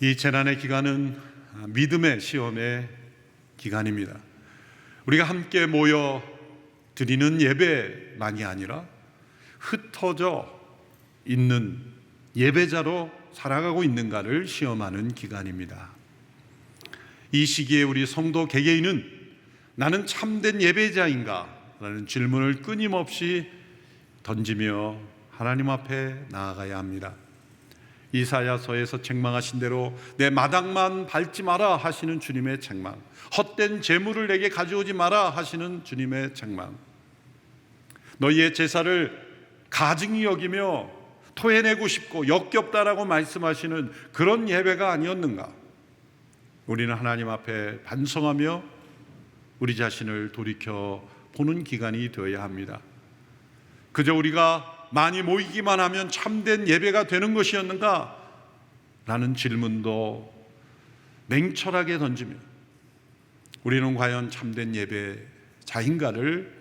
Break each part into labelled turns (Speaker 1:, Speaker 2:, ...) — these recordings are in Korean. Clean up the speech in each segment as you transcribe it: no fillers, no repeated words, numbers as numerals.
Speaker 1: 이 재난의 기간은 믿음의 시험의 기간입니다. 우리가 함께 모여 드리는 예배만이 아니라 흩어져 있는 예배자로 살아가고 있는가를 시험하는 기간입니다. 이 시기에 우리 성도 개개인은 나는 참된 예배자인가? 라는 질문을 끊임없이 던지며 하나님 앞에 나아가야 합니다. 이사야서에서 책망하신 대로 내 마당만 밟지 마라 하시는 주님의 책망, 헛된 재물을 내게 가져오지 마라 하시는 주님의 책망, 너희의 제사를 가증히 여기며 토해내고 싶고 역겹다라고 말씀하시는 그런 예배가 아니었는가? 우리는 하나님 앞에 반성하며 우리 자신을 돌이켜 보는 기간이 되어야 합니다. 그저 우리가 많이 모이기만 하면 참된 예배가 되는 것이었는가? 라는 질문도 냉철하게 던지며 우리는 과연 참된 예배자인가를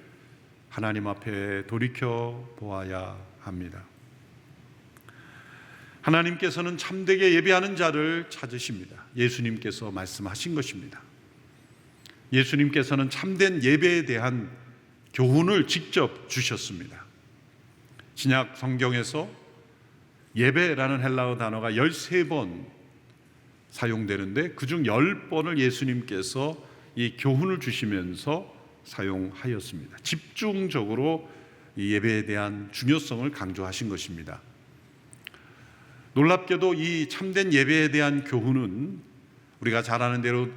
Speaker 1: 하나님 앞에 돌이켜 보아야 합니다. 하나님께서는 참되게 예배하는 자를 찾으십니다. 예수님께서 말씀하신 것입니다. 예수님께서는 참된 예배에 대한 교훈을 직접 주셨습니다. 신약 성경에서 예배라는 헬라어 단어가 13번 사용되는데 그중 10번을 예수님께서 이 교훈을 주시면서 사용하였습니다. 집중적으로 이 예배에 대한 중요성을 강조하신 것입니다. 놀랍게도 이 참된 예배에 대한 교훈은 우리가 잘 아는 대로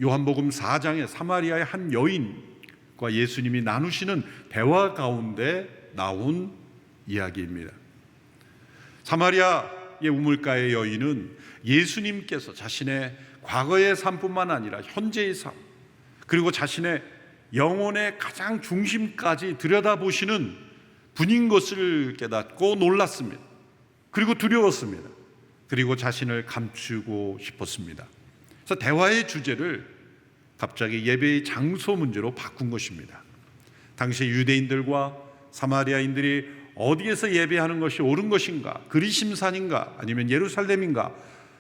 Speaker 1: 요한복음 4장에 사마리아의 한 여인과 예수님이 나누시는 대화 가운데 나온 이야기입니다. 사마리아의 우물가의 여인은 예수님께서 자신의 과거의 삶뿐만 아니라 현재의 삶, 그리고 자신의 영혼의 가장 중심까지 들여다보시는 분인 것을 깨닫고 놀랐습니다. 그리고 두려웠습니다. 그리고 자신을 감추고 싶었습니다. 그래서 대화의 주제를 갑자기 예배의 장소 문제로 바꾼 것입니다. 당시 유대인들과 사마리아인들이 어디에서 예배하는 것이 옳은 것인가, 그리심산인가 아니면 예루살렘인가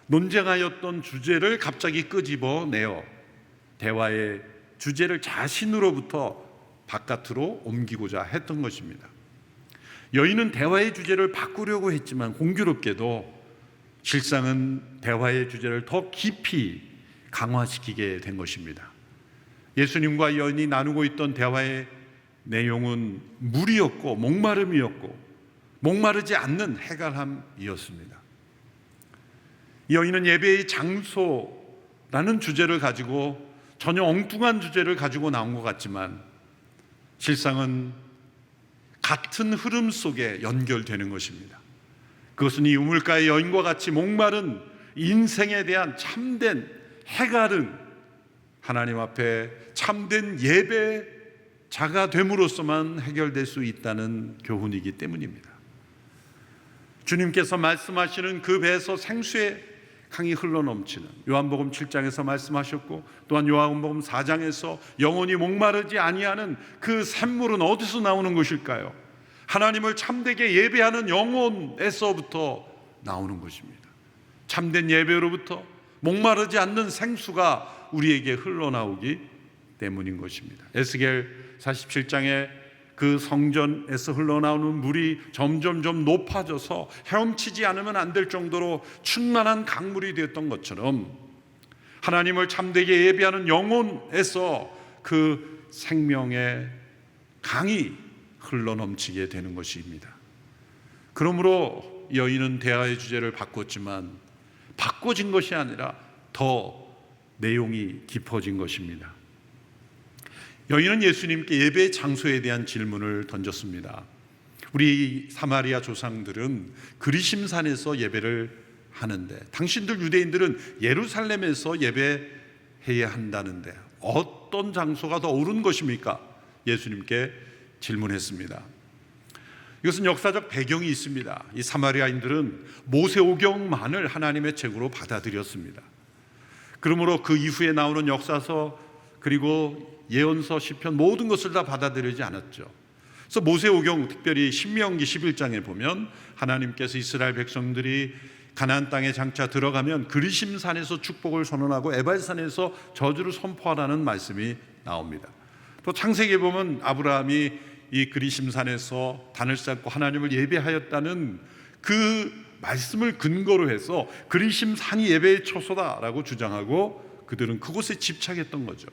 Speaker 1: 논쟁하였던 주제를 갑자기 끄집어내어 대화의 주제를 자신으로부터 바깥으로 옮기고자 했던 것입니다. 여인은 대화의 주제를 바꾸려고 했지만 공교롭게도 실상은 대화의 주제를 더 깊이 강화시키게 된 것입니다. 예수님과 여인이 나누고 있던 대화의 내용은 물이었고 목마름이었고 목마르지 않는 해갈함이었습니다. 여인은 예배의 장소라는 주제를 가지고 전혀 엉뚱한 주제를 가지고 나온 것 같지만 실상은 같은 흐름 속에 연결되는 것입니다. 그것은 이 우물가의 여인과 같이 목마른 인생에 대한 참된 해갈은 하나님 앞에 참된 예배자가 됨으로써만 해결될 수 있다는 교훈이기 때문입니다. 주님께서 말씀하시는 그 배에서 생수의 강이 흘러넘치는 요한복음 7장에서 말씀하셨고 또한 요한복음 4장에서 영원히 목마르지 아니하는 그 샘물은 어디서 나오는 것일까요? 하나님을 참되게 예배하는 영혼에서부터 나오는 것입니다. 참된 예배로부터 목마르지 않는 생수가 우리에게 흘러나오기 때문인 것입니다. 에스겔 47장에 그 성전에서 흘러나오는 물이 점점점 높아져서 헤엄치지 않으면 안 될 정도로 충만한 강물이 되었던 것처럼 하나님을 참되게 예배하는 영혼에서 그 생명의 강이 흘러넘치게 되는 것입니다. 그러므로 여인은 대화의 주제를 바꿨지만 바꿔진 것이 아니라 더 내용이 깊어진 것입니다. 여인은 예수님께 예배의 장소에 대한 질문을 던졌습니다. 우리 사마리아 조상들은 그리심산에서 예배를 하는데 당신들 유대인들은 예루살렘에서 예배해야 한다는데 어떤 장소가 더 옳은 것입니까? 예수님께 질문했습니다. 이것은 역사적 배경이 있습니다. 이 사마리아인들은 모세오경만을 하나님의 책으로 받아들였습니다. 그러므로 그 이후에 나오는 역사서 그리고 예언서, 시편 모든 것을 다 받아들이지 않았죠. 그래서 모세오경, 특별히 신명기 11장에 보면 하나님께서 이스라엘 백성들이 가나안 땅에 장차 들어가면 그리심산에서 축복을 선언하고 에발산에서 저주를 선포하라는 말씀이 나옵니다. 또 창세기에 보면 아브라함이 이 그리심산에서 단을 쌓고 하나님을 예배하였다는 그 말씀을 근거로 해서 그리심산이 예배의 처소다라고 주장하고 그들은 그곳에 집착했던 거죠.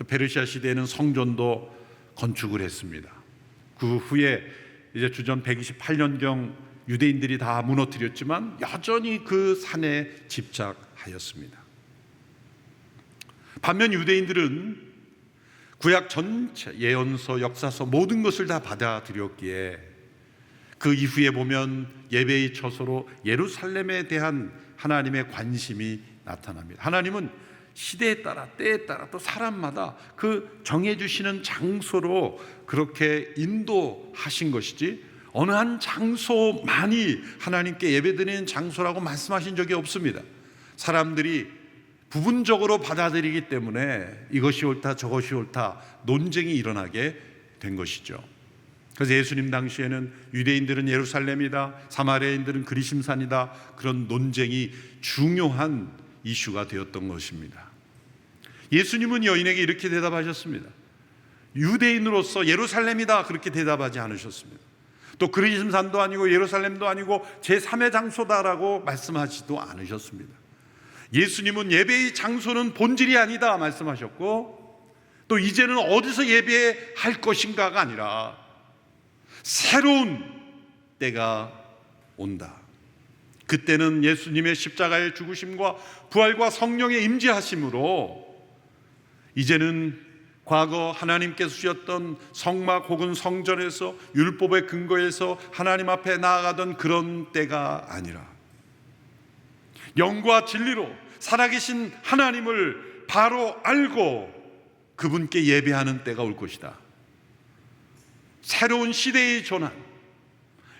Speaker 1: 페르시아 시대에는 성전도 건축을 했습니다. 그 후에 이제 주전 128년경 유대인들이 다 무너뜨렸지만 여전히 그 산에 집착하였습니다. 반면 유대인들은 구약 전체, 예언서, 역사서 모든 것을 다 받아들였기에 그 이후에 보면 예배의 처소로 예루살렘에 대한 하나님의 관심이 나타납니다. 하나님은 시대에 따라 때에 따라 또 사람마다 그 정해주시는 장소로 그렇게 인도하신 것이지 어느 한 장소만이 하나님께 예배드리는 장소라고 말씀하신 적이 없습니다. 사람들이 부분적으로 받아들이기 때문에 이것이 옳다 저것이 옳다 논쟁이 일어나게 된 것이죠. 그래서 예수님 당시에는 유대인들은 예루살렘이다, 사마리아인들은 그리심산이다, 그런 논쟁이 중요한 이슈가 되었던 것입니다. 예수님은 여인에게 이렇게 대답하셨습니다. 유대인으로서 예루살렘이다 그렇게 대답하지 않으셨습니다. 또 그리심산도 아니고 예루살렘도 아니고 제3의 장소다라고 말씀하지도 않으셨습니다. 예수님은 예배의 장소는 본질이 아니다 말씀하셨고, 또 이제는 어디서 예배할 것인가가 아니라 새로운 때가 온다. 그때는 예수님의 십자가의 죽으심과 부활과 성령의 임재하심으로 이제는 과거 하나님께서 주셨던 성막 혹은 성전에서 율법의 근거에서 하나님 앞에 나아가던 그런 때가 아니라 영과 진리로 살아계신 하나님을 바로 알고 그분께 예배하는 때가 올 것이다. 새로운 시대의 전환,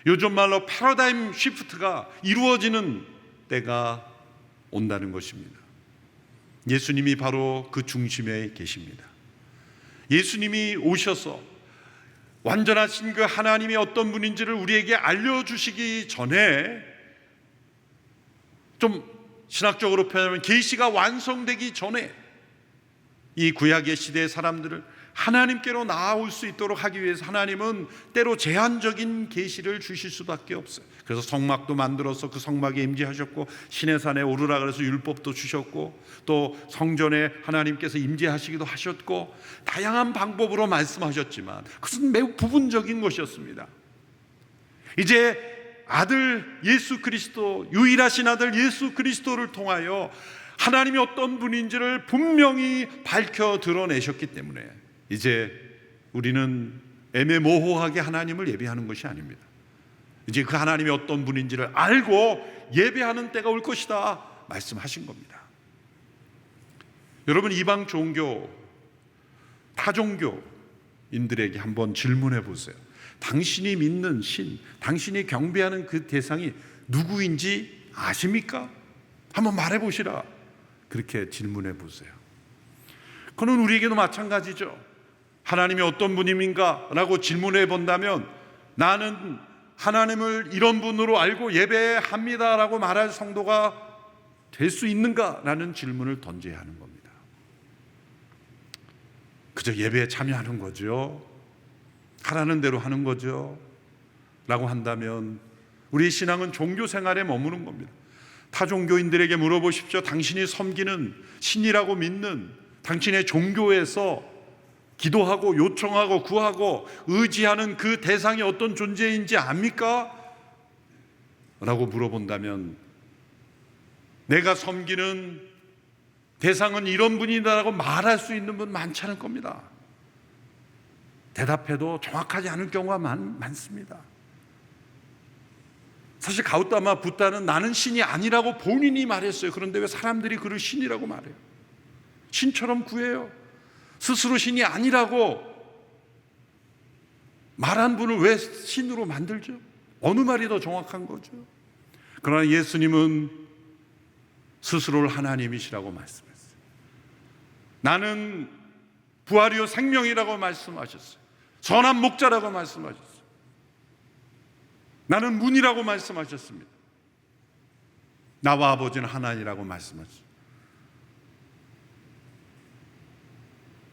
Speaker 1: 요즘 말로 패러다임 시프트가 이루어지는 때가 온다는 것입니다. 예수님이 바로 그 중심에 계십니다. 예수님이 오셔서 완전하신 그 하나님이 어떤 분인지를 우리에게 알려주시기 전에, 좀 신학적으로 표현하면 계시가 완성되기 전에 이 구약의 시대의 사람들을 하나님께로 나아올 수 있도록 하기 위해서 하나님은 때로 제한적인 계시를 주실 수밖에 없어요. 그래서 성막도 만들어서 그 성막에 임재하셨고, 시내산에 오르라 그래서 율법도 주셨고, 또 성전에 하나님께서 임재하시기도 하셨고, 다양한 방법으로 말씀하셨지만 그것은 매우 부분적인 것이었습니다. 이제 아들 예수 그리스도, 유일하신 아들 예수 그리스도를 통하여 하나님이 어떤 분인지를 분명히 밝혀 드러내셨기 때문에 이제 우리는 애매모호하게 하나님을 예배하는 것이 아닙니다. 이제 그 하나님이 어떤 분인지를 알고 예배하는 때가 올 것이다 말씀하신 겁니다. 여러분, 이방 종교, 타종교인들에게 한번 질문해 보세요. 당신이 믿는 신, 당신이 경배하는 그 대상이 누구인지 아십니까? 한번 말해 보시라. 그렇게 질문해 보세요. 그는 우리에게도 마찬가지죠. 하나님이 어떤 분임인가 라고 질문해 본다면, 나는 하나님을 이런 분으로 알고 예배합니다 라고 말할 성도가 될 수 있는가 라는 질문을 던져야 하는 겁니다. 그저 예배에 참여하는 거죠, 하라는 대로 하는 거죠 라고 한다면 우리 신앙은 종교 생활에 머무는 겁니다. 타종교인들에게 물어보십시오. 당신이 섬기는 신이라고 믿는 당신의 종교에서 기도하고 요청하고 구하고 의지하는 그 대상이 어떤 존재인지 압니까? 라고 물어본다면 내가 섬기는 대상은 이런 분이다라고 말할 수 있는 분 많지 않을 겁니다. 대답해도 정확하지 않을 경우가 많습니다. 사실 가우타마 붓다는 나는 신이 아니라고 본인이 말했어요. 그런데 왜 사람들이 그를 신이라고 말해요? 신처럼 구해요. 스스로 신이 아니라고 말한 분을 왜 신으로 만들죠? 어느 말이 더 정확한 거죠? 그러나 예수님은 스스로를 하나님이시라고 말씀했어요. 나는 부활이요 생명이라고 말씀하셨어요. 선한 목자라고 말씀하셨어요. 나는 문이라고 말씀하셨습니다. 나와 아버지는 하나니라고 말씀하셨어요.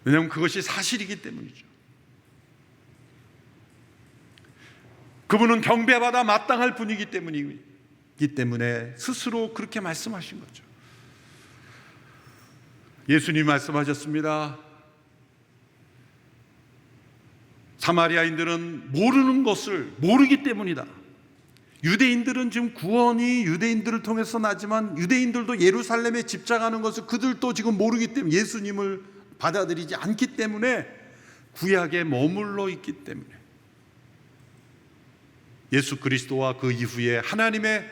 Speaker 1: 왜냐하면 그것이 사실이기 때문이죠. 그분은 경배받아 마땅할 분이기 때문에 스스로 그렇게 말씀하신 거죠. 예수님이 말씀하셨습니다. 사마리아인들은 모르는 것을 모르기 때문이다. 유대인들은 지금 구원이 유대인들을 통해서 나지만 유대인들도 예루살렘에 집착하는 것을 그들도 지금 모르기 때문에 예수님을 받아들이지 않기 때문에 구약에 머물러 있기 때문에 예수 그리스도와 그 이후에 하나님의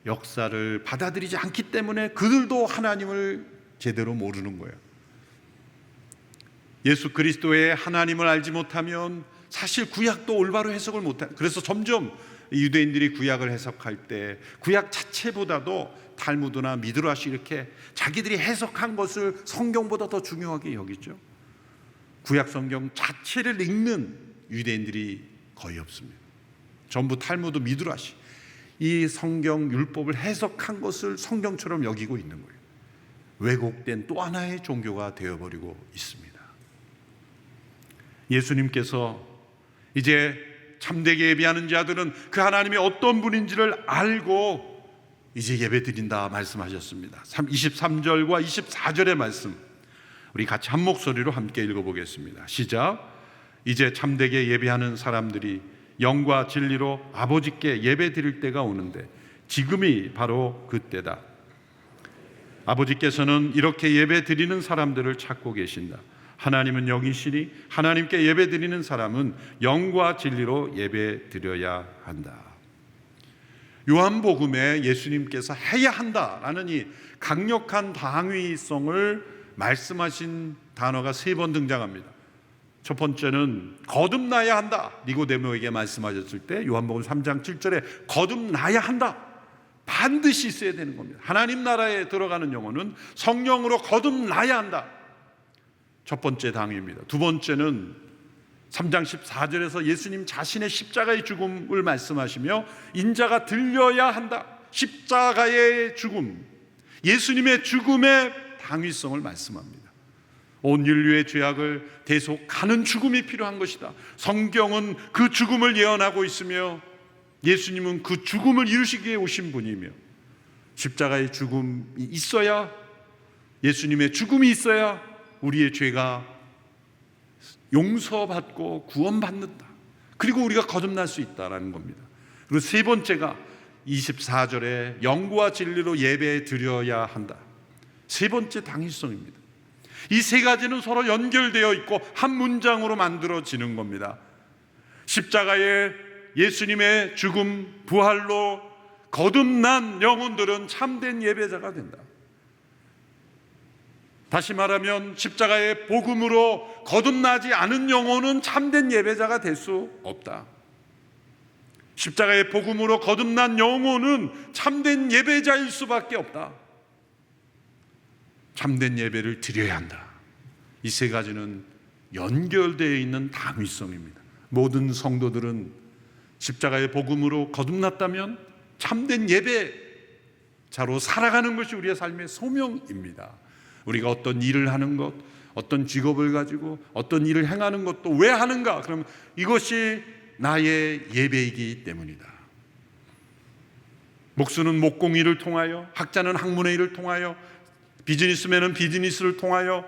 Speaker 1: 역사를 받아들이지 않기 때문에 그들도 하나님을 제대로 모르는 거예요. 예수 그리스도의 하나님을 알지 못하면 사실 구약도 올바로 해석을 못해요. 그래서 점점 유대인들이 구약을 해석할 때 구약 자체보다도 탈무드나 미드라시 이렇게 자기들이 해석한 것을 성경보다 더 중요하게 여기죠. 구약 성경 자체를 읽는 유대인들이 거의 없습니다. 전부 탈무드, 미드라시, 이 성경 율법을 해석한 것을 성경처럼 여기고 있는 거예요. 왜곡된 또 하나의 종교가 되어버리고 있습니다. 예수님께서 이제 참되게 예배하는 자들은 그 하나님이 어떤 분인지를 알고 이제 예배 드린다 말씀하셨습니다. 23절과 24절의 말씀 우리 같이 한 목소리로 함께 읽어보겠습니다. 시작. 이제 참되게 예배하는 사람들이 영과 진리로 아버지께 예배 드릴 때가 오는데 지금이 바로 그때다. 아버지께서는 이렇게 예배 드리는 사람들을 찾고 계신다. 하나님은 영이시니 하나님께 예배 드리는 사람은 영과 진리로 예배 드려야 한다. 요한복음에 예수님께서 해야 한다라는 이 강력한 당위성을 말씀하신 단어가 3번 등장합니다. 첫 번째는 거듭나야 한다. 니고데모에게 말씀하셨을 때 요한복음 3장 7절에 거듭나야 한다. 반드시 있어야 되는 겁니다. 하나님 나라에 들어가는 영혼은 성령으로 거듭나야 한다. 첫 번째 당위입니다. 두 번째는 3장 14절에서 예수님 자신의 십자가의 죽음을 말씀하시며 인자가 들려야 한다. 십자가의 죽음, 예수님의 죽음의 당위성을 말씀합니다. 온 인류의 죄악을 대속하는 죽음이 필요한 것이다. 성경은 그 죽음을 예언하고 있으며 예수님은 그 죽음을 이루시기 위해 오신 분이며 십자가의 죽음이 있어야, 예수님의 죽음이 있어야 우리의 죄가 용서받고 구원받는다. 그리고 우리가 거듭날 수 있다라는 겁니다. 그리고 세 번째가 24절에 영과 진리로 예배 드려야 한다. 세 번째 당위성입니다. 이 세 가지는 서로 연결되어 있고 한 문장으로 만들어지는 겁니다. 십자가의 예수님의 죽음, 부활로 거듭난 영혼들은 참된 예배자가 된다. 다시 말하면 십자가의 복음으로 거듭나지 않은 영혼은 참된 예배자가 될 수 없다. 십자가의 복음으로 거듭난 영혼은 참된 예배자일 수밖에 없다. 참된 예배를 드려야 한다. 이 세 가지는 연결되어 있는 당위성입니다. 모든 성도들은 십자가의 복음으로 거듭났다면 참된 예배자로 살아가는 것이 우리의 삶의 소명입니다. 우리가 어떤 일을 하는 것, 어떤 직업을 가지고 어떤 일을 행하는 것도 왜 하는가? 그럼 이것이 나의 예배이기 때문이다. 목수는 목공일을 통하여, 학자는 학문의 일을 통하여, 비즈니스맨은 비즈니스를 통하여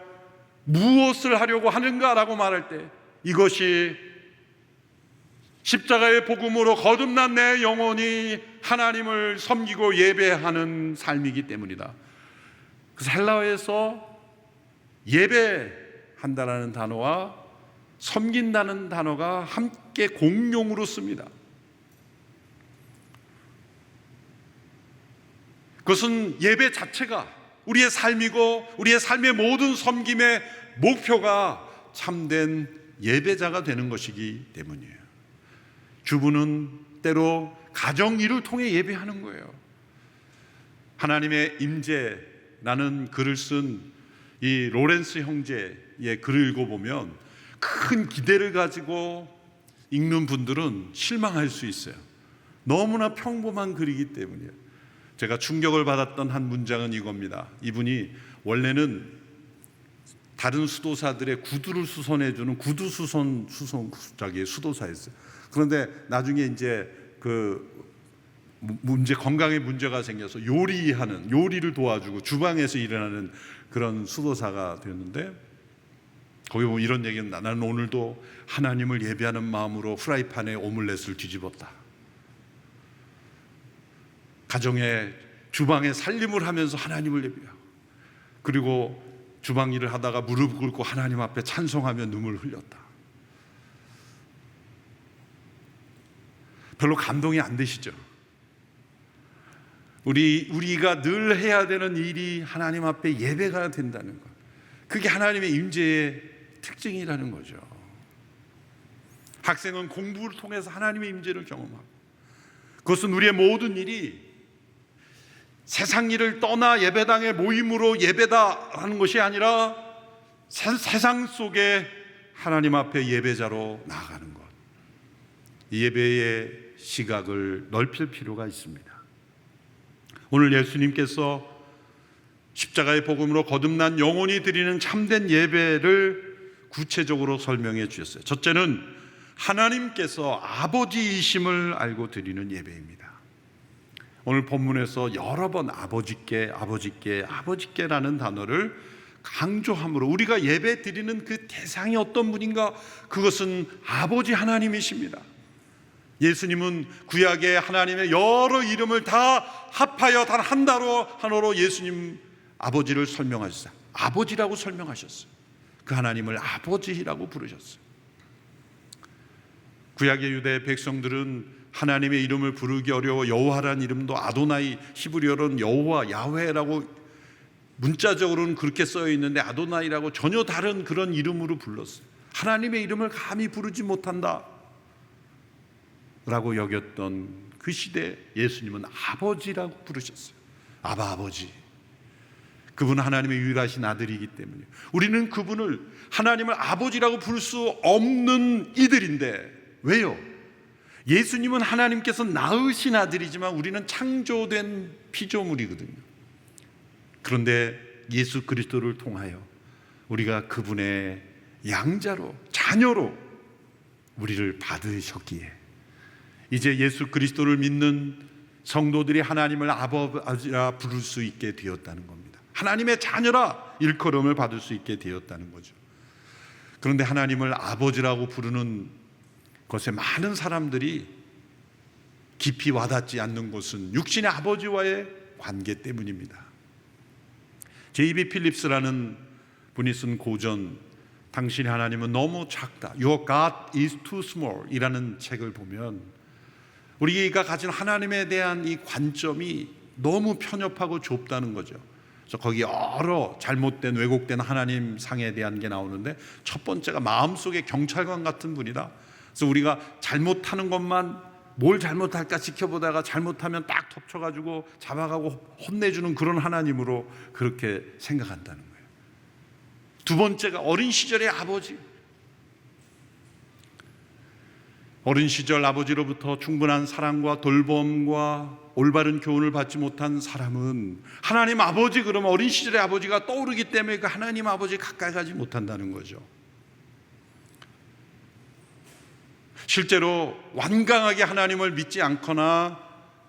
Speaker 1: 무엇을 하려고 하는가라고 말할 때 이것이 십자가의 복음으로 거듭난 내 영혼이 하나님을 섬기고 예배하는 삶이기 때문이다. 그래서 헬라어에서 예배한다라는 단어와 섬긴다는 단어가 함께 공용으로 씁니다. 그것은 예배 자체가 우리의 삶이고 우리의 삶의 모든 섬김의 목표가 참된 예배자가 되는 것이기 때문이에요. 주부는 때로 가정 일을 통해 예배하는 거예요. 하나님의 임재라는 글을 쓴 이 로렌스 형제의 글을 읽어보면 큰 기대를 가지고 읽는 분들은 실망할 수 있어요. 너무나 평범한 글이기 때문이에요. 제가 충격을 받았던 한 문장은 이겁니다. 이분이 원래는 다른 수도사들의 구두를 수선해주는 수도사였어요. 그런데 나중에 이제 건강에 문제가 생겨서 요리를 도와주고 주방에서 일어나는 그런 수도사가 되었는데, 거기 보면 이런 얘기는, 나는 오늘도 하나님을 예배하는 마음으로 프라이팬에 오믈렛을 뒤집었다. 가정에 주방에 살림을 하면서 하나님을 예배하고, 그리고 주방 일을 하다가 무릎 꿇고 하나님 앞에 찬송하며 눈물 흘렸다. 별로 감동이 안 되시죠? 우리가 늘 해야 되는 일이 하나님 앞에 예배가 된다는 것, 그게 하나님의 임재의 특징이라는 거죠. 학생은 공부를 통해서 하나님의 임재를 경험하고, 그것은 우리의 모든 일이 세상 일을 떠나 예배당의 모임으로 예배다 하는 것이 아니라 세상 속에 하나님 앞에 예배자로 나아가는 것, 이 예배의 시각을 넓힐 필요가 있습니다. 오늘 예수님께서 십자가의 복음으로 거듭난 영혼이 드리는 참된 예배를 구체적으로 설명해 주셨어요. 첫째는 하나님께서 아버지이심을 알고 드리는 예배입니다. 오늘 본문에서 여러 번 아버지께라는 단어를 강조함으로 우리가 예배 드리는 그 대상이 어떤 분인가? 그것은 아버지 하나님이십니다. 예수님은 구약의 하나님의 여러 이름을 다 합하여 단 한 단어로 예수님 아버지를 설명하셨어요. 아버지라고 설명하셨어요. 그 하나님을 아버지라고 부르셨어요. 구약의 유대 백성들은 하나님의 이름을 부르기 어려워 여호와라는 이름도 아도나이, 히브리어로는 여호와, 야훼라고 문자적으로는 그렇게 써 있는데 아도나이라고 전혀 다른 그런 이름으로 불렀어요. 하나님의 이름을 감히 부르지 못한다 라고 여겼던 그 시대에 예수님은 아버지라고 부르셨어요. 아버지. 그분은 하나님의 유일하신 아들이기 때문에 우리는 그분을 하나님을 아버지라고 부를 수 없는 이들인데, 왜요? 예수님은 하나님께서 낳으신 아들이지만 우리는 창조된 피조물이거든요. 그런데 예수 그리스도를 통하여 우리가 그분의 양자로, 자녀로 우리를 받으셨기에 이제 예수 그리스도를 믿는 성도들이 하나님을 아버지라 부를 수 있게 되었다는 겁니다. 하나님의 자녀라 일컬음을 받을 수 있게 되었다는 거죠. 그런데 하나님을 아버지라고 부르는 것에 많은 사람들이 깊이 와닿지 않는 것은 육신의 아버지와의 관계 때문입니다. J.B. 필립스라는 분이 쓴 고전, 당신의 하나님은 너무 작다, Your God is too small 이라는 책을 보면 우리가 가진 하나님에 대한 이 관점이 너무 편협하고 좁다는 거죠. 그래서 거기 여러 잘못된 왜곡된 하나님 상에 대한 게 나오는데, 첫 번째가 마음속에 경찰관 같은 분이다. 그래서 우리가 잘못하는 것만 뭘 잘못할까 지켜보다가 잘못하면 딱 덮쳐가지고 잡아가고 혼내주는 그런 하나님으로 그렇게 생각한다는 거예요. 두 번째가 어린 시절의 아버지. 어린 시절 아버지로부터 충분한 사랑과 돌봄과 올바른 교훈을 받지 못한 사람은 하나님 아버지 그러면 어린 시절의 아버지가 떠오르기 때문에 그 하나님 아버지 가까이 가지 못한다는 거죠. 실제로 완강하게 하나님을 믿지 않거나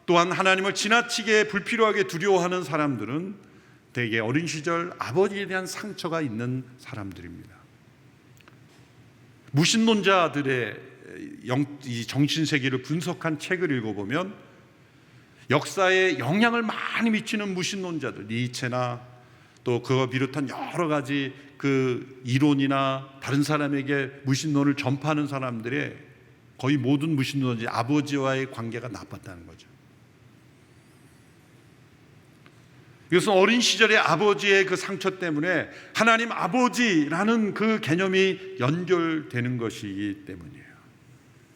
Speaker 1: 또한 하나님을 지나치게 불필요하게 두려워하는 사람들은 대개 어린 시절 아버지에 대한 상처가 있는 사람들입니다. 무신론자들의 정신세계를 분석한 책을 읽어보면 역사에 영향을 많이 미치는 무신론자들, 니체나 또 그거 비롯한 여러 가지 그 이론이나 다른 사람에게 무신론을 전파하는 사람들의 거의 모든 무신론자들이 아버지와의 관계가 나빴다는 거죠. 이것은 어린 시절의 아버지의 그 상처 때문에 하나님 아버지라는 그 개념이 연결되는 것이기 때문이에요.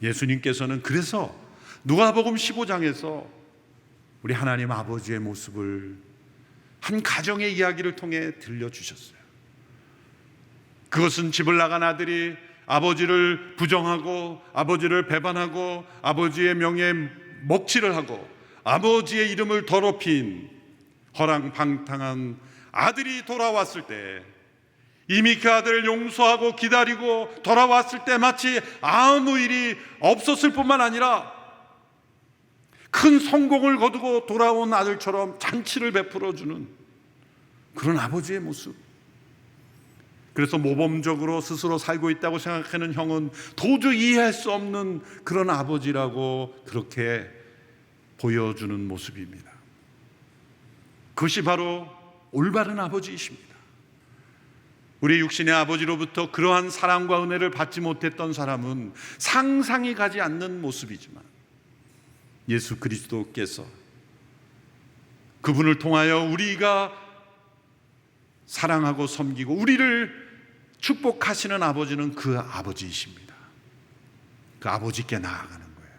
Speaker 1: 예수님께서는 그래서 누가복음 15장에서 우리 하나님 아버지의 모습을 한 가정의 이야기를 통해 들려주셨어요. 그것은 집을 나간 아들이 아버지를 부정하고 아버지를 배반하고 아버지의 명예에 먹칠을 하고 아버지의 이름을 더럽힌 허랑방탕한 아들이 돌아왔을 때, 이미 그 아들을 용서하고 기다리고 돌아왔을 때 마치 아무 일이 없었을 뿐만 아니라 큰 성공을 거두고 돌아온 아들처럼 잔치를 베풀어주는 그런 아버지의 모습. 그래서 모범적으로 스스로 살고 있다고 생각하는 형은 도저히 이해할 수 없는 그런 아버지라고 그렇게 보여주는 모습입니다. 그것이 바로 올바른 아버지이십니다. 우리 육신의 아버지로부터 그러한 사랑과 은혜를 받지 못했던 사람은 상상이 가지 않는 모습이지만, 예수 그리스도께서 그분을 통하여 우리가 사랑하고 섬기고 우리를 축복하시는 아버지는 그 아버지이십니다. 그 아버지께 나아가는 거예요.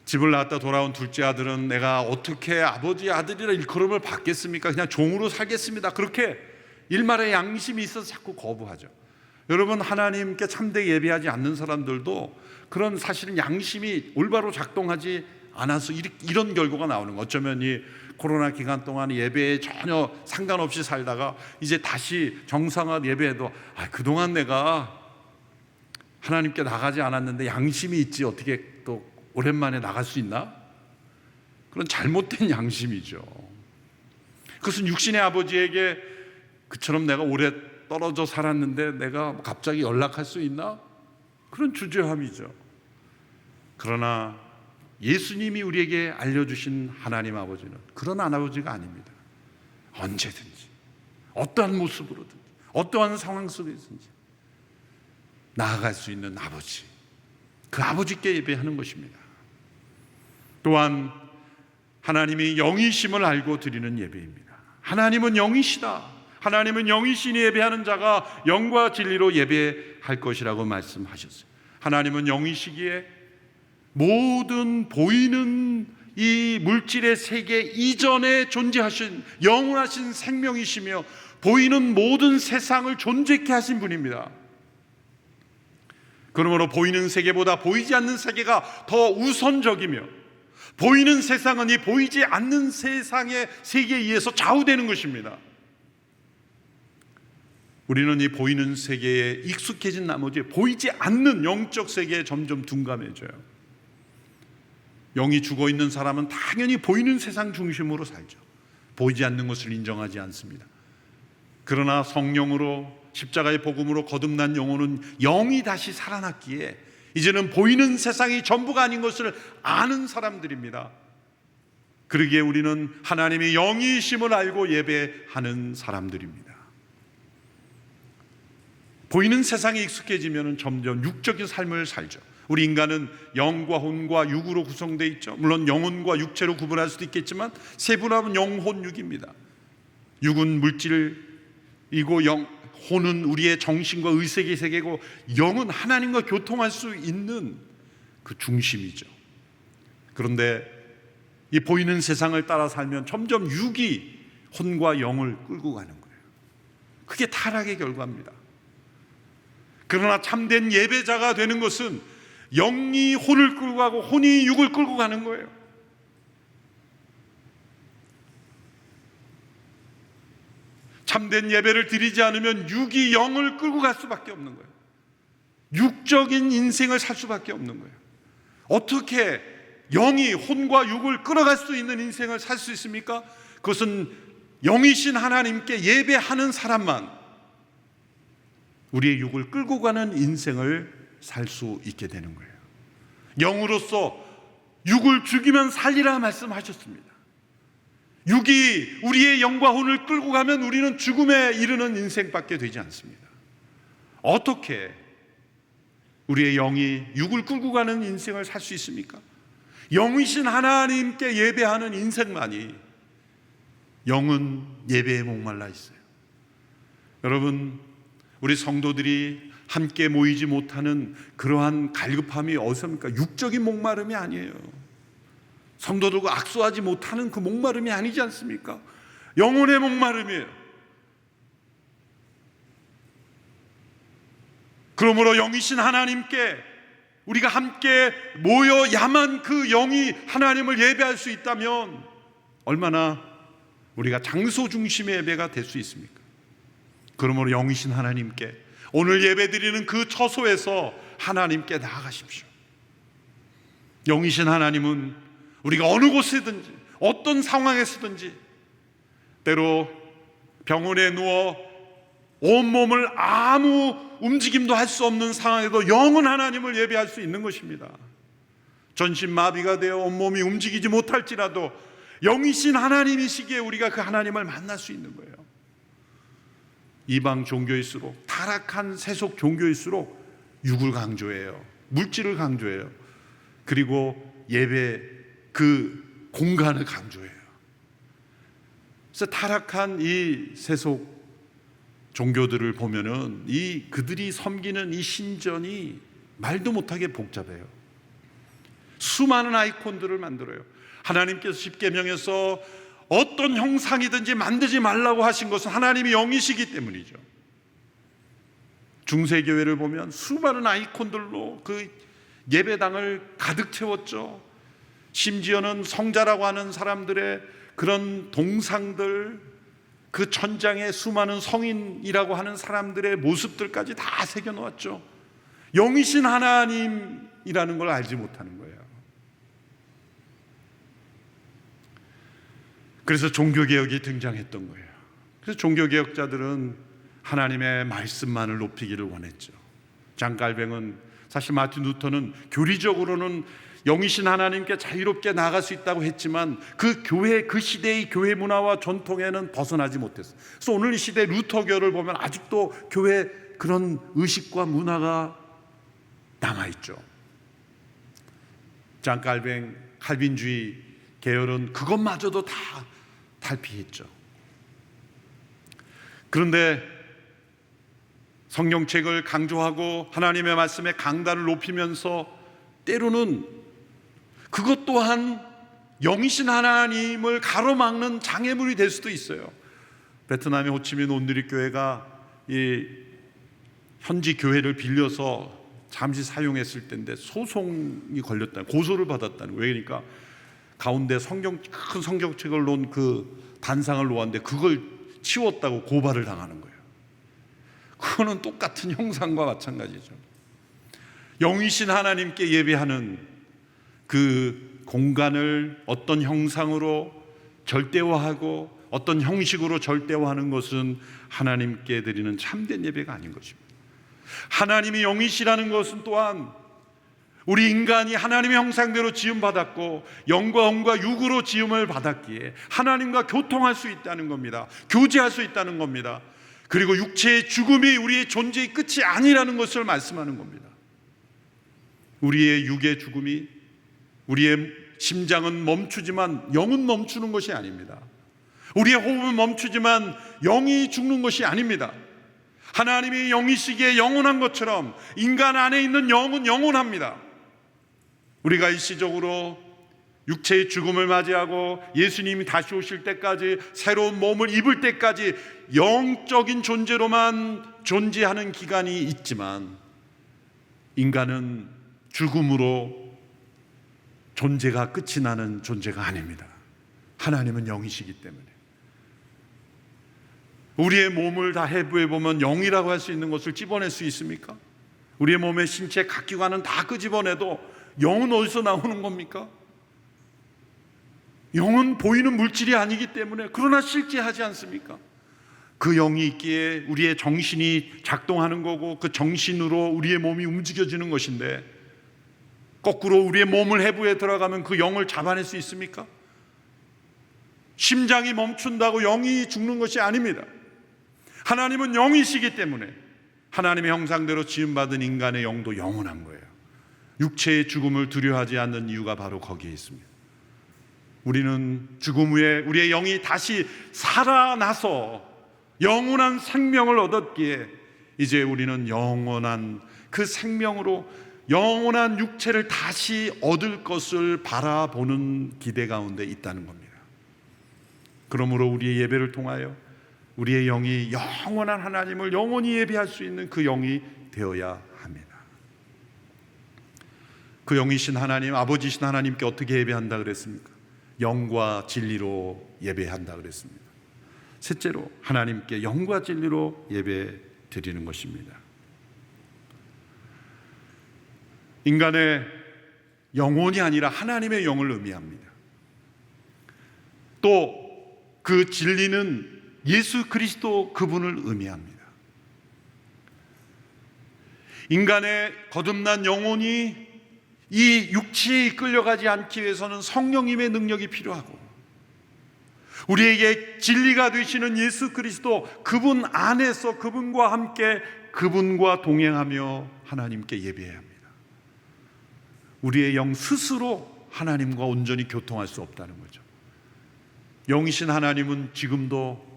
Speaker 1: 집을 나왔다 돌아온 둘째 아들은 내가 어떻게 아버지 아들이라 일컬음을 받겠습니까? 그냥 종으로 살겠습니다. 그렇게 일말의 양심이 있어서 자꾸 거부하죠. 여러분, 하나님께 참되게 예배하지 않는 사람들도 그런 사실은 양심이 올바로 작동하지 않아서 이런 결과가 나오는 거예요. 어쩌면 이 코로나 기간 동안 예배에 전혀 상관없이 살다가 이제 다시 정상화 예배에도 그동안 내가 하나님께 나가지 않았는데 양심이 있지 어떻게 또 오랜만에 나갈 수 있나? 그런 잘못된 양심이죠. 그것은 육신의 아버지에게 그처럼 내가 오래 떨어져 살았는데 내가 갑자기 연락할 수 있나? 그런 주저함이죠. 그러나 예수님이 우리에게 알려주신 하나님 아버지는 그런 아버지가 아닙니다. 언제든지 어떠한 모습으로든 어떠한 상황 속에서든지 나아갈 수 있는 아버지, 그 아버지께 예배하는 것입니다. 또한 하나님이 영이심을 알고 드리는 예배입니다. 하나님은 영이시다. 하나님은 영이시니 예배하는 자가 영과 진리로 예배할 것이라고 말씀하셨어요. 하나님은 영이시기에 모든 보이는 이 물질의 세계 이전에 존재하신 영원하신 생명이시며 보이는 모든 세상을 존재케 하신 분입니다. 그러므로 보이는 세계보다 보이지 않는 세계가 더 우선적이며 보이는 세상은 이 보이지 않는 세상의 세계에 의해서 좌우되는 것입니다. 우리는 이 보이는 세계에 익숙해진 나머지 보이지 않는 영적 세계에 점점 둔감해져요. 영이 죽어있는 사람은 당연히 보이는 세상 중심으로 살죠. 보이지 않는 것을 인정하지 않습니다. 그러나 성령으로 십자가의 복음으로 거듭난 영혼은 영이 다시 살아났기에 이제는 보이는 세상이 전부가 아닌 것을 아는 사람들입니다. 그러기에 우리는 하나님의 영이심을 알고 예배하는 사람들입니다. 보이는 세상에 익숙해지면 점점 육적인 삶을 살죠. 우리 인간은 영과 혼과 육으로 구성되어 있죠. 물론 영혼과 육체로 구분할 수도 있겠지만 세분화하면 영혼 육입니다. 육은 물질이고 혼은 우리의 정신과 의식의 세계고 영은 하나님과 교통할 수 있는 그 중심이죠. 그런데 이 보이는 세상을 따라 살면 점점 육이 혼과 영을 끌고 가는 거예요. 그게 타락의 결과입니다. 그러나 참된 예배자가 되는 것은 영이 혼을 끌고 가고 혼이 육을 끌고 가는 거예요. 참된 예배를 드리지 않으면 육이 영을 끌고 갈 수밖에 없는 거예요. 육적인 인생을 살 수밖에 없는 거예요. 어떻게 영이 혼과 육을 끌어갈 수 있는 인생을 살 수 있습니까? 그것은 영이신 하나님께 예배하는 사람만 우리의 육을 끌고 가는 인생을 살 수 있게 되는 거예요. 영으로서 육을 죽이면 살리라 말씀하셨습니다. 육이 우리의 영과 혼을 끌고 가면 우리는 죽음에 이르는 인생밖에 되지 않습니다. 어떻게 우리의 영이 육을 끌고 가는 인생을 살 수 있습니까? 영이신 하나님께 예배하는 인생만이 영은 예배에 목말라 있어요. 여러분, 우리 성도들이 함께 모이지 못하는 그러한 갈급함이 어디서입니까? 육적인 목마름이 아니에요. 성도들과 악수하지 못하는 그 목마름이 아니지 않습니까? 영혼의 목마름이에요. 그러므로 영이신 하나님께 우리가 함께 모여야만 그 영이 하나님을 예배할 수 있다면 얼마나 우리가 장소 중심의 예배가 될 수 있습니까? 그러므로 영이신 하나님께 오늘 예배드리는 그 처소에서 하나님께 나아가십시오. 영이신 하나님은 우리가 어느 곳에든지 어떤 상황에서든지, 때로 병원에 누워 온몸을 아무 움직임도 할 수 없는 상황에도 영은 하나님을 예배할 수 있는 것입니다. 전신마비가 되어 온몸이 움직이지 못할지라도 영이신 하나님이시기에 우리가 그 하나님을 만날 수 있는 거예요. 이방 종교일수록, 타락한 세속 종교일수록 육을 강조해요. 물질을 강조해요. 그리고 예배 그 공간을 강조해요. 그래서 타락한 이 세속 종교들을 보면은 그들이 섬기는 이 신전이 말도 못하게 복잡해요. 수많은 아이콘들을 만들어요. 하나님께서 십계명에서 어떤 형상이든지 만들지 말라고 하신 것은 하나님이 영이시기 때문이죠. 중세교회를 보면 수많은 아이콘들로 그 예배당을 가득 채웠죠. 심지어는 성자라고 하는 사람들의 그런 동상들, 그 천장에 수많은 성인이라고 하는 사람들의 모습들까지 다 새겨놓았죠. 영이신 하나님이라는 걸 알지 못하는 거예요. 그래서 종교개혁이 등장했던 거예요. 그래서 종교개혁자들은 하나님의 말씀만을 높이기를 원했죠. 장 칼뱅은, 사실 마틴 루터는 교리적으로는 영이신 하나님께 자유롭게 나아갈 수 있다고 했지만 그 교회, 그 시대의 교회 문화와 전통에는 벗어나지 못했어요. 그래서 오늘 이 시대 루터교를 보면 아직도 교회 그런 의식과 문화가 남아있죠. 장 칼뱅, 칼빈주의 계열은 그것마저도 다 탈피했죠. 그런데 성경책을 강조하고 하나님의 말씀에 강단을 높이면서 때로는 그것 또한 영이신 하나님을 가로막는 장애물이 될 수도 있어요. 베트남의 호치민 온누리교회가 이 현지 교회를 빌려서 잠시 사용했을 때인데 소송이 걸렸다, 고소를 받았다는 거예요. 그러니까 가운데 큰 성경책을 놓은 그 단상을 놓았는데 그걸 치웠다고 고발을 당하는 거예요. 그거는 똑같은 형상과 마찬가지죠. 영이신 하나님께 예배하는 그 공간을 어떤 형상으로 절대화하고 어떤 형식으로 절대화하는 것은 하나님께 드리는 참된 예배가 아닌 것입니다. 하나님이 영이시라는 것은 또한 우리 인간이 하나님의 형상대로 지음받았고 영과 음과 육으로 지음을 받았기에 하나님과 교통할 수 있다는 겁니다. 교제할 수 있다는 겁니다. 그리고 육체의 죽음이 우리의 존재의 끝이 아니라는 것을 말씀하는 겁니다. 우리의 육의 죽음이, 우리의 심장은 멈추지만 영은 멈추는 것이 아닙니다. 우리의 호흡은 멈추지만 영이 죽는 것이 아닙니다. 하나님이 영이시기에 영원한 것처럼 인간 안에 있는 영은 영원합니다. 우리가 일시적으로 육체의 죽음을 맞이하고 예수님이 다시 오실 때까지, 새로운 몸을 입을 때까지 영적인 존재로만 존재하는 기간이 있지만 인간은 죽음으로 존재가 끝이 나는 존재가 아닙니다. 하나님은 영이시기 때문에. 우리의 몸을 다 해부해보면 영이라고 할 수 있는 것을 찝어낼 수 있습니까? 우리의 몸의 신체 각 기관은 다 끄집어내도 영은 어디서 나오는 겁니까? 영은 보이는 물질이 아니기 때문에, 그러나 실제하지 않습니까? 그 영이 있기에 우리의 정신이 작동하는 거고 그 정신으로 우리의 몸이 움직여지는 것인데, 거꾸로 우리의 몸을 해부에 들어가면 그 영을 잡아낼 수 있습니까? 심장이 멈춘다고 영이 죽는 것이 아닙니다. 하나님은 영이시기 때문에 하나님의 형상대로 지음받은 인간의 영도 영원한 거예요. 육체의 죽음을 두려워하지 않는 이유가 바로 거기에 있습니다. 우리는 죽음 후에 우리의 영이 다시 살아나서 영원한 생명을 얻었기에 이제 우리는 영원한 그 생명으로 영원한 육체를 다시 얻을 것을 바라보는 기대 가운데 있다는 겁니다. 그러므로 우리의 예배를 통하여 우리의 영이 영원한 하나님을 영원히 예배할 수 있는 그 영이 되어야 합니다. 그 영이신 하나님, 아버지신 하나님께 어떻게 예배한다 그랬습니까? 영과 진리로 예배한다 그랬습니다. 셋째로 하나님께 영과 진리로 예배 드리는 것입니다. 인간의 영혼이 아니라 하나님의 영을 의미합니다. 또 그 진리는 예수 그리스도 그분을 의미합니다. 인간의 거듭난 영혼이 이 육체에 이끌려가지 않기 위해서는 성령님의 능력이 필요하고, 우리에게 진리가 되시는 예수 그리스도 그분 안에서 그분과 함께 그분과 동행하며 하나님께 예배해야 합니다. 우리의 영 스스로 하나님과 온전히 교통할 수 없다는 거죠. 영이신 하나님은 지금도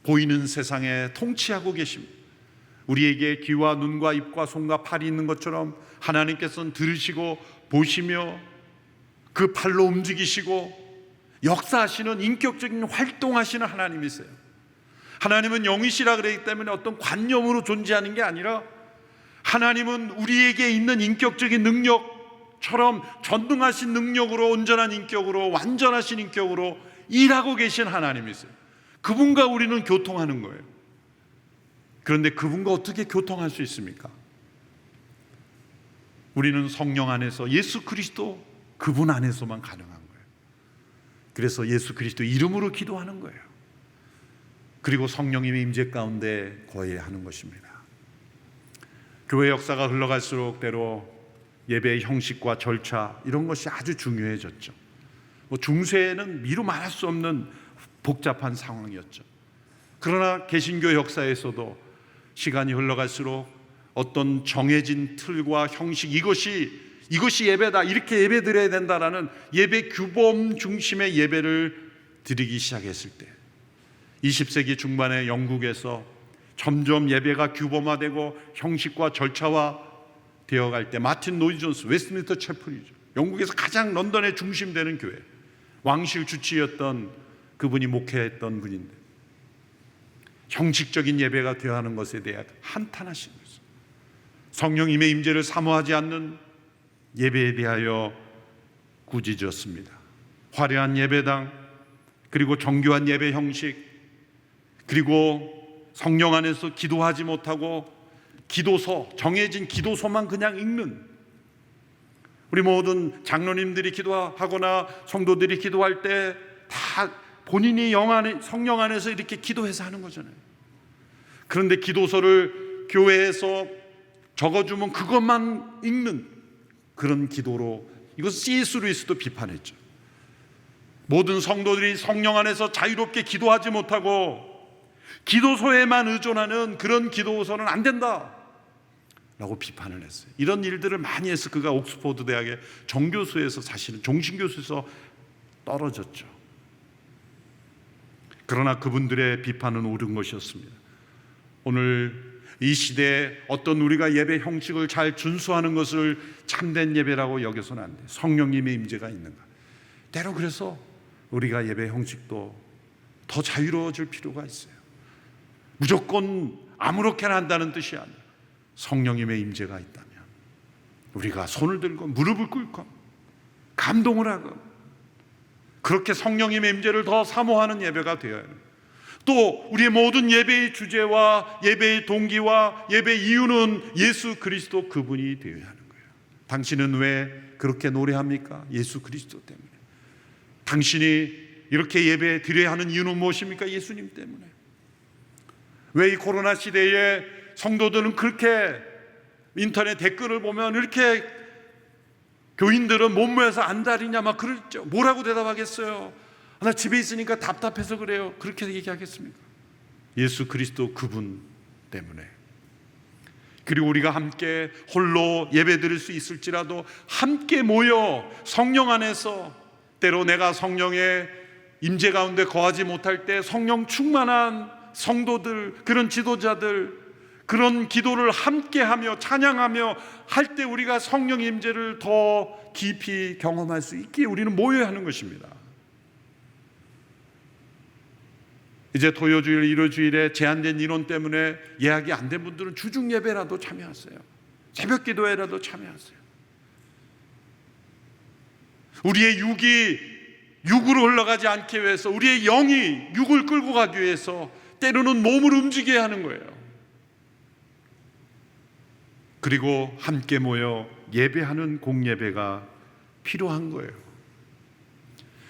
Speaker 1: 보이는 세상에 통치하고 계십니다. 우리에게 귀와 눈과 입과 손과 팔이 있는 것처럼 하나님께서는 들으시고 보시며 그 팔로 움직이시고 역사하시는, 인격적인 활동하시는 하나님이세요. 하나님은 영이시라 그랬기 때문에 어떤 관념으로 존재하는 게 아니라, 하나님은 우리에게 있는 인격적인 능력처럼 전능하신 능력으로, 온전한 인격으로, 완전하신 인격으로 일하고 계신 하나님이세요. 그분과 우리는 교통하는 거예요. 그런데 그분과 어떻게 교통할 수 있습니까? 우리는 성령 안에서, 예수 그리스도 그분 안에서만 가능한 거예요. 그래서 예수 그리스도 이름으로 기도하는 거예요. 그리고 성령님의 임재 가운데 거해야 하는 것입니다. 교회 역사가 흘러갈수록 때로 예배의 형식과 절차, 이런 것이 아주 중요해졌죠. 중세에는 미루 말할 수 없는 복잡한 상황이었죠. 그러나 개신교 역사에서도 시간이 흘러갈수록 어떤 정해진 틀과 형식, 이것이 예배다, 이렇게 예배 드려야 된다라는 예배 규범 중심의 예배를 드리기 시작했을 때, 20세기 중반에 영국에서 점점 예배가 규범화되고 형식과 절차화 되어갈 때, 마틴 노이 존스, 웨스트민스터 채플이죠. 영국에서 가장 런던의 중심되는 교회, 왕실 주치였던 그분이 목회했던 분인데, 형식적인 예배가 되어가는 것에 대해 한탄하신 거죠. 성령님의 임재를 사모하지 않는 예배에 대하여 꾸짖었습니다. 화려한 예배당, 그리고 정교한 예배 형식, 그리고 성령 안에서 기도하지 못하고 기도서, 정해진 기도서만 그냥 읽는, 우리 모든 장로님들이 기도하거나 성도들이 기도할 때 다 본인이 성령 안에서 이렇게 기도해서 하는 거잖아요. 그런데 기도서를 교회에서 적어주면 그것만 읽는 그런 기도로, 이것을 C.S. 루이스도 비판했죠. 모든 성도들이 성령 안에서 자유롭게 기도하지 못하고 기도서에만 의존하는 그런 기도서는 안 된다 라고 비판을 했어요. 이런 일들을 많이 해서 그가 옥스퍼드 대학의 정교수에서, 사실은 종신교수에서 떨어졌죠. 그러나 그분들의 비판은 옳은 것이었습니다. 오늘 이 시대에 어떤 우리가 예배 형식을 잘 준수하는 것을 참된 예배라고 여겨서는 안 돼요. 성령님의 임재가 있는가. 때로 그래서 우리가 예배 형식도 더 자유로워질 필요가 있어요. 무조건 아무렇게나 한다는 뜻이 아니에요. 성령님의 임재가 있다면 우리가 손을 들고 무릎을 꿇고 감동을 하고, 그렇게 성령님의 임재를 더 사모하는 예배가 되어야 해요. 또 우리의 모든 예배의 주제와 예배의 동기와 예배의 이유는 예수 그리스도 그분이 되어야 하는 거예요. 당신은 왜 그렇게 노래합니까? 예수 그리스도 때문에. 당신이 이렇게 예배 드려야 하는 이유는 무엇입니까? 예수님 때문에. 왜 이 코로나 시대에 성도들은 그렇게 인터넷 댓글을 보면 이렇게 교인들은 못 모여서 안달이냐 막 그러죠. 뭐라고 대답하겠어요? 나 집에 있으니까 답답해서 그래요. 그렇게 얘기하겠습니까? 예수 그리스도 그분 때문에. 그리고 우리가 함께 홀로 예배 드릴 수 있을지라도 함께 모여 성령 안에서, 때로 내가 성령의 임재 가운데 거하지 못할 때 성령 충만한 성도들, 그런 지도자들, 그런 기도를 함께하며 찬양하며 할 때 우리가 성령 임재를 더 깊이 경험할 수 있기에 우리는 모여야 하는 것입니다. 이제 토요주일, 일요주일에 제한된 인원 때문에 예약이 안 된 분들은 주중 예배라도 참여하세요. 새벽 기도회라도 참여하세요. 우리의 육이 육으로 흘러가지 않게 위해서, 우리의 영이 육을 끌고 가기 위해서 때로는 몸을 움직여야 하는 거예요. 그리고 함께 모여 예배하는 공예배가 필요한 거예요.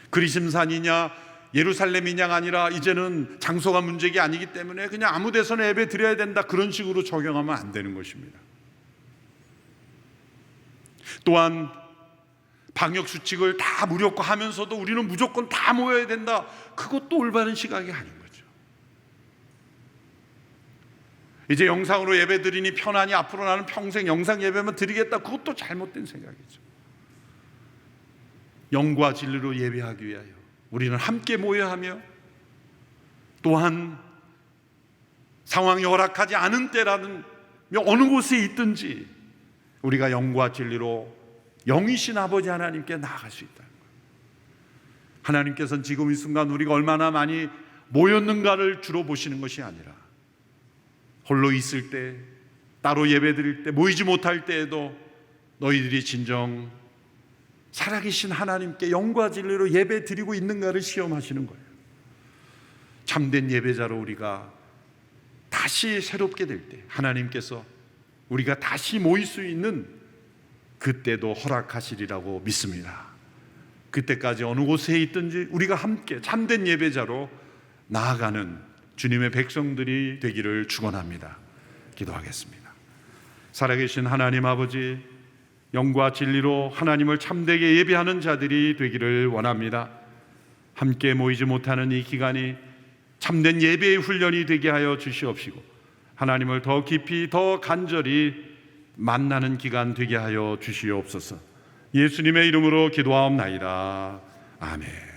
Speaker 1: 그리심산이냐 예루살렘이냐가 아니라 이제는 장소가 문제가 아니기 때문에 그냥 아무 데서나 예배 드려야 된다, 그런 식으로 적용하면 안 되는 것입니다. 또한 방역 수칙을 다 무력화하면서도 우리는 무조건 다 모여야 된다, 그것도 올바른 시각이 아닌 거죠. 이제 영상으로 예배 드리니 편하니 앞으로 나는 평생 영상 예배만 드리겠다, 그것도 잘못된 생각이죠. 영과 진리로 예배하기 위하여 우리는 함께 모여야 하며, 또한 상황이 허락하지 않은 때라는 어느 곳에 있든지 우리가 영과 진리로 영이신 아버지 하나님께 나아갈 수 있다는 거예요. 하나님께서는 지금 이 순간 우리가 얼마나 많이 모였는가를 주로 보시는 것이 아니라, 홀로 있을 때, 따로 예배 드릴 때, 모이지 못할 때에도 너희들이 진정 살아계신 하나님께 영과 진리로 예배 드리고 있는가를 시험하시는 거예요. 참된 예배자로 우리가 다시 새롭게 될 때 하나님께서 우리가 다시 모일 수 있는 그때도 허락하시리라고 믿습니다. 그때까지 어느 곳에 있든지 우리가 함께 참된 예배자로 나아가는 주님의 백성들이 되기를 축원합니다. 기도하겠습니다. 살아계신 하나님 아버지, 영과 진리로 하나님을 참되게 예배하는 자들이 되기를 원합니다. 함께 모이지 못하는 이 기간이 참된 예배의 훈련이 되게 하여 주시옵시고, 하나님을 더 깊이 더 간절히 만나는 기간 되게 하여 주시옵소서. 예수님의 이름으로 기도하옵나이다. 아멘.